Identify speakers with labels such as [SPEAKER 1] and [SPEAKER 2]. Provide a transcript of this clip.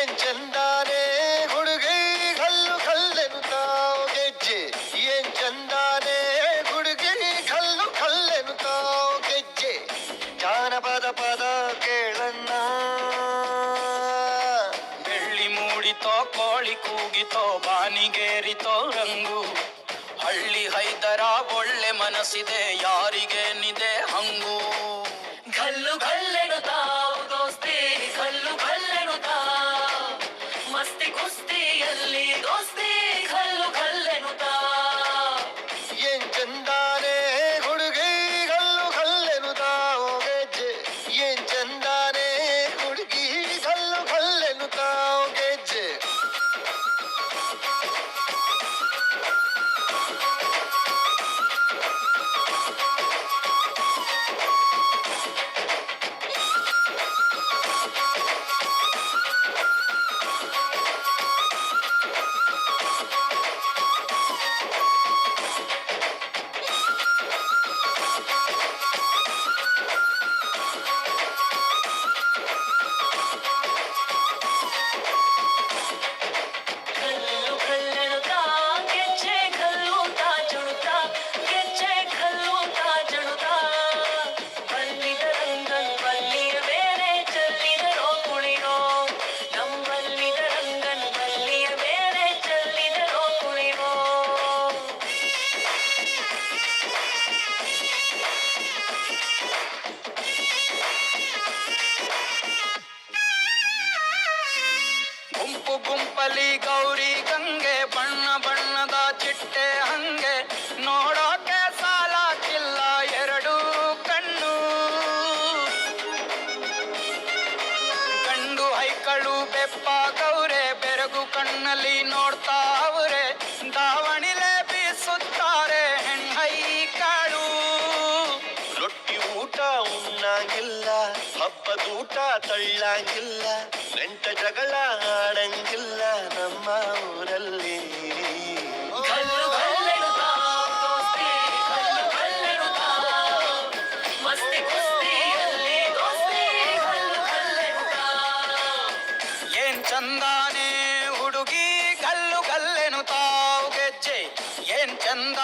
[SPEAKER 1] ಏನ್ ಚಂದಾನೆ ಹುಡುಗಿ ಕಲ್ಲು ಕಲ್ಲೆನುತ್ತಾವ್ ಗೆಜ್ಜೆ ಏನ್ ಚಂದಾನೆ ಹುಡುಗಿ ಕಲ್ಲು ಕಲ್ಲೆನುತ್ತಾವ್ ಗೆಜ್ಜೆ ಜಾನಪದ ಪದ ಕೇಳಣ್ಣ
[SPEAKER 2] ಬೆಳ್ಳಿ ಮೂಡಿತೋ ಕೋಳಿ ಕೂಗಿತೋ ಬಾನಿಗೇರಿತೋ ರಂಗು ಹಳ್ಳಿ ಹೈದರ ಒಳ್ಳೆ ಮನಸ್ಸಿದೆ ಯಾರಿಗೇನಿದೆ ಹಂಗು
[SPEAKER 3] ಗಲ್ಲು ಗಲ್ಲೆನುತ್ತಾವ್ ದೋಸ್ತಿ ಗಲ್ಲು ಗಲ್ಲೆನುತ್ತಾವ್ ಮಸ್ತಿ ಕುಸ್ತಿಯಲ್ಲಿ ದೋಸ್ತಿ ಗಲ್ಲು ಗಲ್ಲೆನುತ್ತಾವ್
[SPEAKER 1] ಏನ್ ಚಂದಾನೆ ಹುಡುಗಿ ಕಲ್ಲು ಕಲ್ಲೆನುತ್ತಾವ್ ಗೆಜ್ಜೆ ಏನ್ ಚಂದಾನೆ ಹುಡುಗಿ ಕಲ್ಲು ಕಲ್ಲೆನುತ್ತಾವ್ ಗೆಜ್ಜೆ
[SPEAKER 3] ಗಲ್ಲು ಗಲ್ಲೆನುತ್ತಾವ್ ಗೆಜ್ಜೆ ಗಲ್ಲುತ್ತಾ ಜುಣುತ್ತಾ ಗೆಜ್ಜೆ ಗಲ್ಲುತ್ತಾ ಜುಣುತ್ತಾ ಬಲ್ಲಿದ ರಂಗನ್ ಬಲ್ಲಿಯ ಮೇಲೆ ಚೆಲ್ಲಿದರೋ ಕುಣಿರೋ ನಮ್ಮಲ್ಲಿದ ರಂಗನ್ ಬಲ್ಲಿಯ ಮೇಲೆ ಚೆಲ್ಲಿದರೋ ಕುಣಿರೋ
[SPEAKER 2] ಗುಂಪು ಗುಂಪಲಿ ಗೌರಿ ಗಂಗೆ ಬಣ್ಣ ಬಣ್ಣದ ಚಿಟ್ಟೆ ಹಂಗೆ ನೋಡೋಕೆ ಸಾಲಾಕಿಲ್ಲ ಎರಡು ಕಣ್ಣು ಗಂಡು ಹೈಕಳು ಬೆಪ್ಪ ಗೌರೆ ಬೆರಗು ಕಣ್ಣಲ್ಲಿ ನೋಡ್ತಾ ಅವ್ರೆ ದಾವಣಿಲೆ ಬೀಸುತ್ತಾರೆ ಹೆಣ್ಣೈಕಾಳು
[SPEAKER 1] ರೊಟ್ಟಿ ಊಟ ಉಣ್ಣಂಗಿಲ್ಲ ಹಬ್ಬದೂಟ ತಳ್ಳಂಗಿಲ್ಲ ನೆಂಟ ಜಗಳ ಆಡಂಗಿಲ್ಲ ನಮ್ಮ ಊರಲ್ಲಿ
[SPEAKER 3] ಗಲ್ಲು ಗಲ್ಲೆನುತ್ತಾವ್ ದೋಸ್ತಿ ಗಲ್ಲು ಗಲ್ಲೆನುತ್ತಾವ್ ಮಸ್ತಿ ಕುಸ್ತಿಯಲ್ಲಿ ದೋಸ್ತಿ ಗಲ್ಲು ಗಲ್ಲೆನುತ್ತಾವ್
[SPEAKER 2] ಏನ್ ಚಂದಾನೆ ಹುಡುಗಿ ಗಲ್ಲು ಗಲ್ಲೆನುತ್ತಾವ್ ಗೆಜ್ಜೆ ಏನ್ ಚಂದ